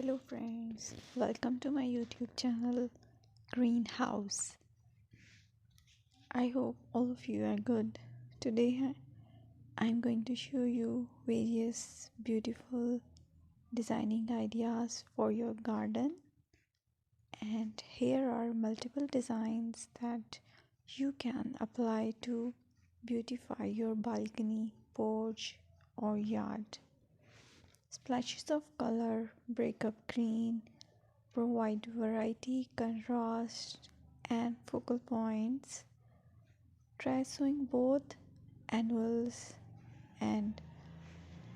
Hello friends, welcome to my YouTube channel Greenhouse. I hope all of you are good. Today I'm going to show you various beautiful designing ideas for your garden, and here are multiple designs that you can apply to beautify your balcony, porch or yard. Splashes of color break up green, provide variety, contrast, and focal points. Try sowing both annuals and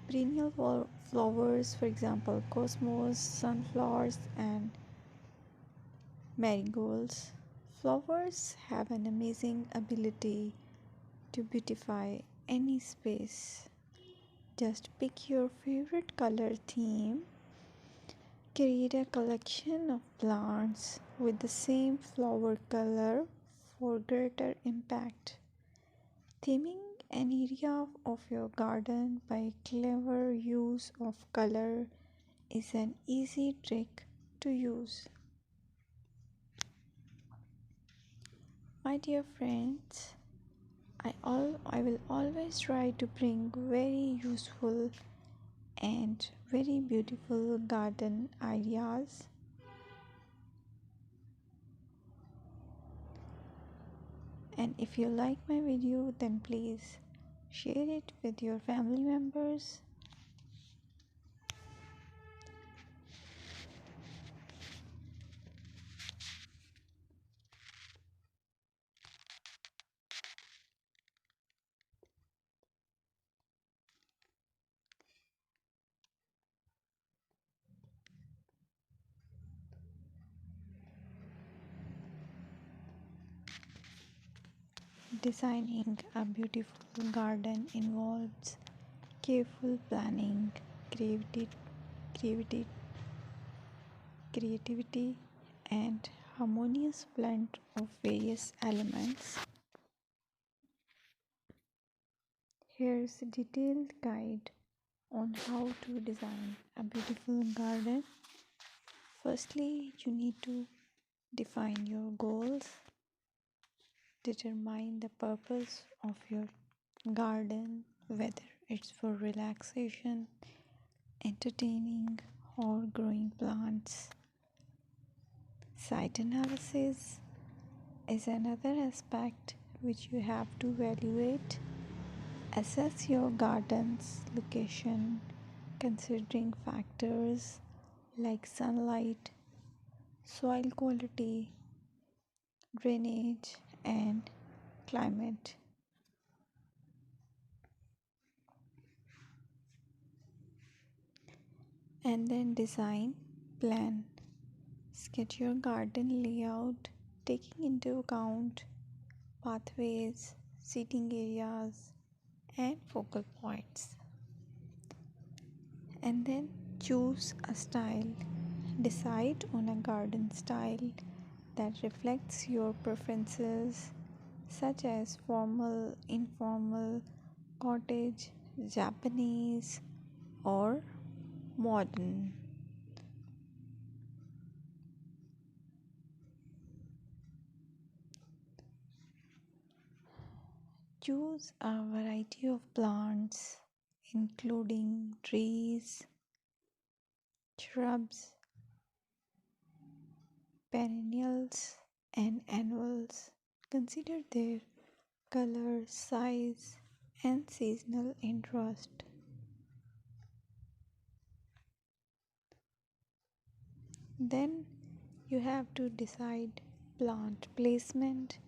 perennial flowers, for example, cosmos, sunflowers, and marigolds. Flowers have an amazing ability to beautify any space. Just pick your favorite color theme. Create a collection of plants with the same flower color for greater impact. Theming an area of your garden by clever use of color is an easy trick to use. My dear friends, I will always try to bring very useful and very beautiful garden ideas. And if you like my video, then please share it with your family members. Designing a beautiful garden involves careful planning, creativity, creativity, and harmonious blend of various elements. Here's a detailed guide on how to design a beautiful garden. Firstly, you need to define your goals, determine the purpose of your garden, whether it's for relaxation, entertaining, or growing plants. Site analysis is another aspect which you have to evaluate. Assess your garden's location considering factors like sunlight, soil quality, drainage, and climate. And then design, plan. Sketch your garden layout taking into account pathways, seating areas, and focal points. And then choose a style. Decide on a garden style that reflects your preferences, such as formal, informal, cottage, Japanese, or modern. Choose a variety of plants, including trees, shrubs, perennials, and annuals. Consider their color, size, and seasonal interest. Then you have to decide plant placement.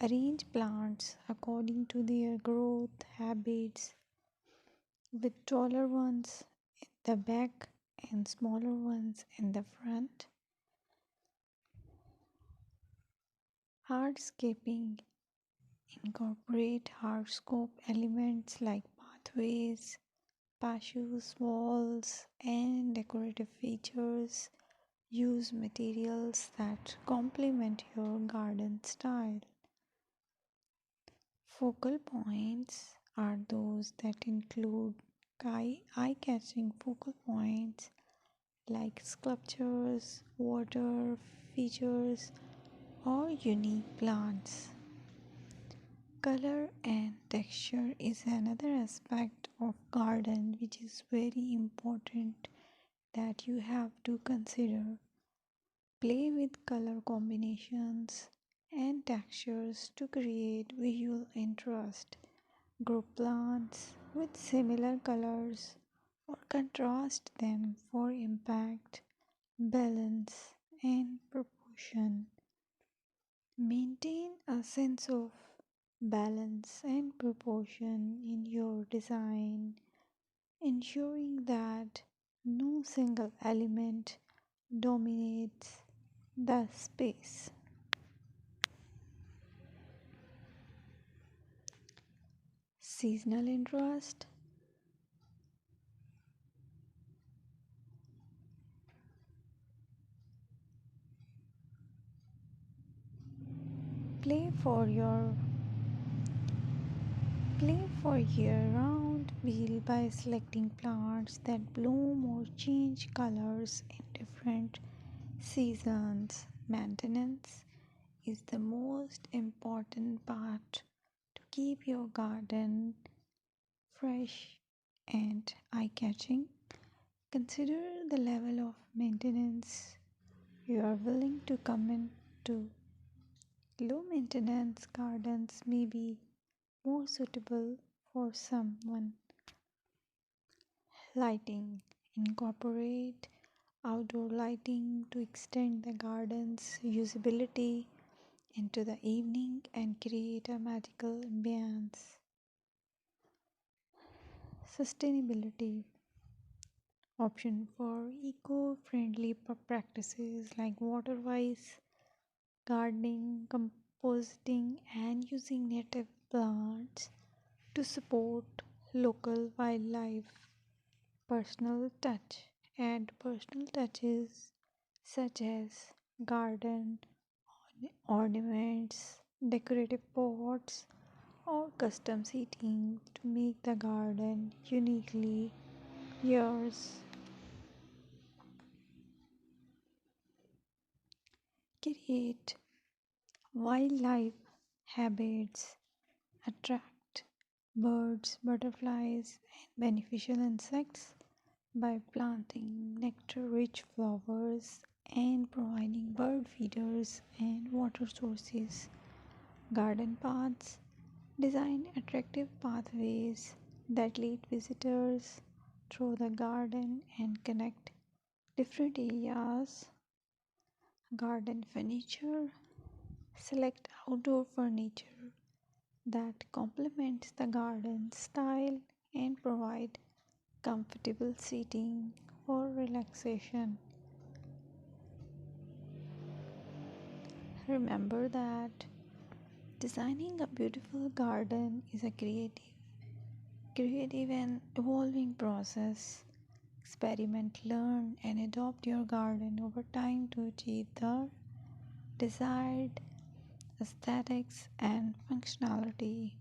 Arrange plants according to their growth habits, with taller ones in the back and smaller ones in the front. Hardscaping. Incorporate hardscape elements like pathways, patios, walls, and decorative features. Use materials that complement your garden style. Focal points are those that include eye-catching focal points like sculptures, water features, or unique plants. Color and texture is another aspect of garden which is very important that you have to consider. Play with color combinations and textures to create visual interest. Group plants with similar colors or contrast them for impact, balance, and proportion. Maintain a sense of balance and proportion in your design, ensuring that no single element dominates the space. Seasonal interest. Play for your Play for year-round wheel by selecting plants that bloom or change colors in different seasons. Maintenance is the most important part to keep your garden fresh and eye-catching. Consider the level of maintenance you are willing to commit to. Low maintenance gardens may be more suitable for someone. Lighting. Incorporate outdoor lighting to extend the garden's usability into the evening and create a magical ambience. Sustainability. Option for eco-friendly practices like water-wise gardening, composting, and using native plants to support local wildlife. Personal touch. Add personal touches such as garden ornaments, decorative pots, or custom seating to make the garden uniquely yours. Create wildlife habits, attract birds, butterflies, and beneficial insects by planting nectar-rich flowers and providing bird feeders and water sources. Garden paths. Design attractive pathways that lead visitors through the garden and connect different areas. Garden furniture. Select outdoor furniture that complements the garden style and provide comfortable seating for relaxation. Remember that designing a beautiful garden is a creative and evolving process. Experiment, learn, and adopt your garden over time to achieve the desired aesthetics and functionality.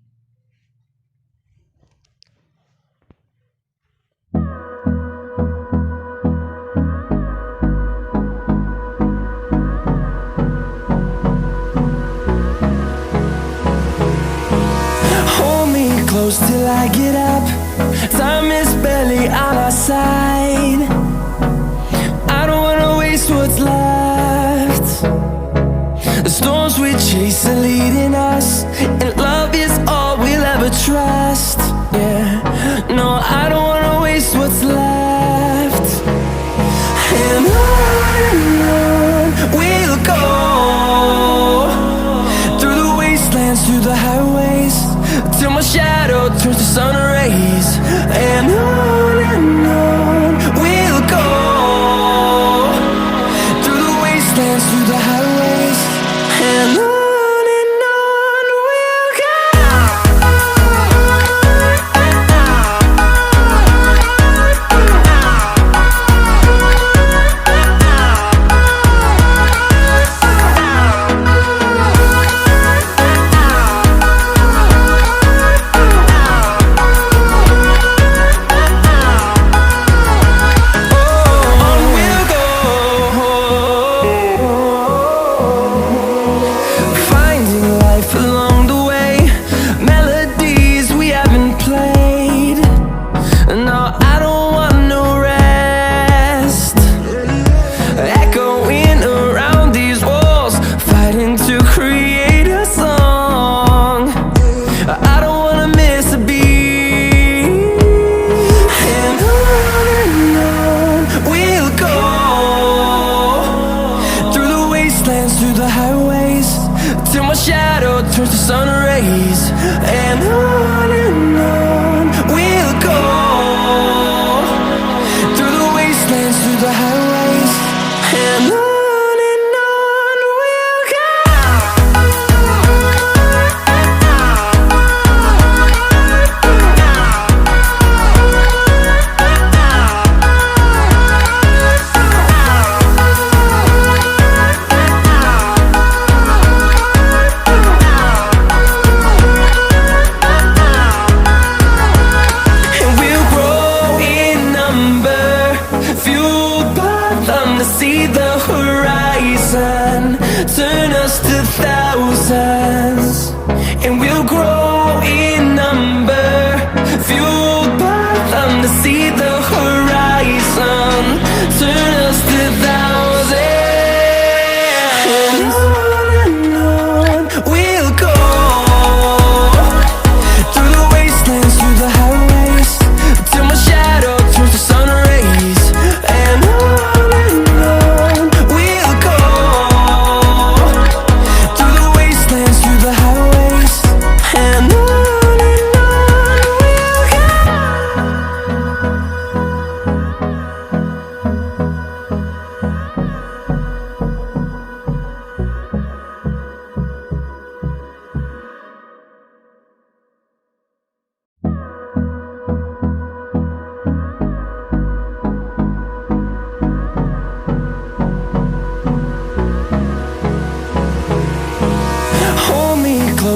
Hold me close till I get up. Time is barely on our side. I don't wanna waste what's left. The storms we chase are leading us, and love is all we'll ever trust. Yeah, no, I don't wanna waste what's left. And on we'll go, through the wastelands, through the highways, till my shadow turns to sun rays. And on we'll go, through the wastelands, through the highways, and on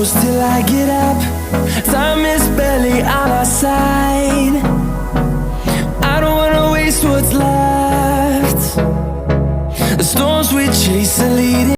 close till I get up. Time is barely on our side. I don't wanna waste what's left. The storms we chase are leading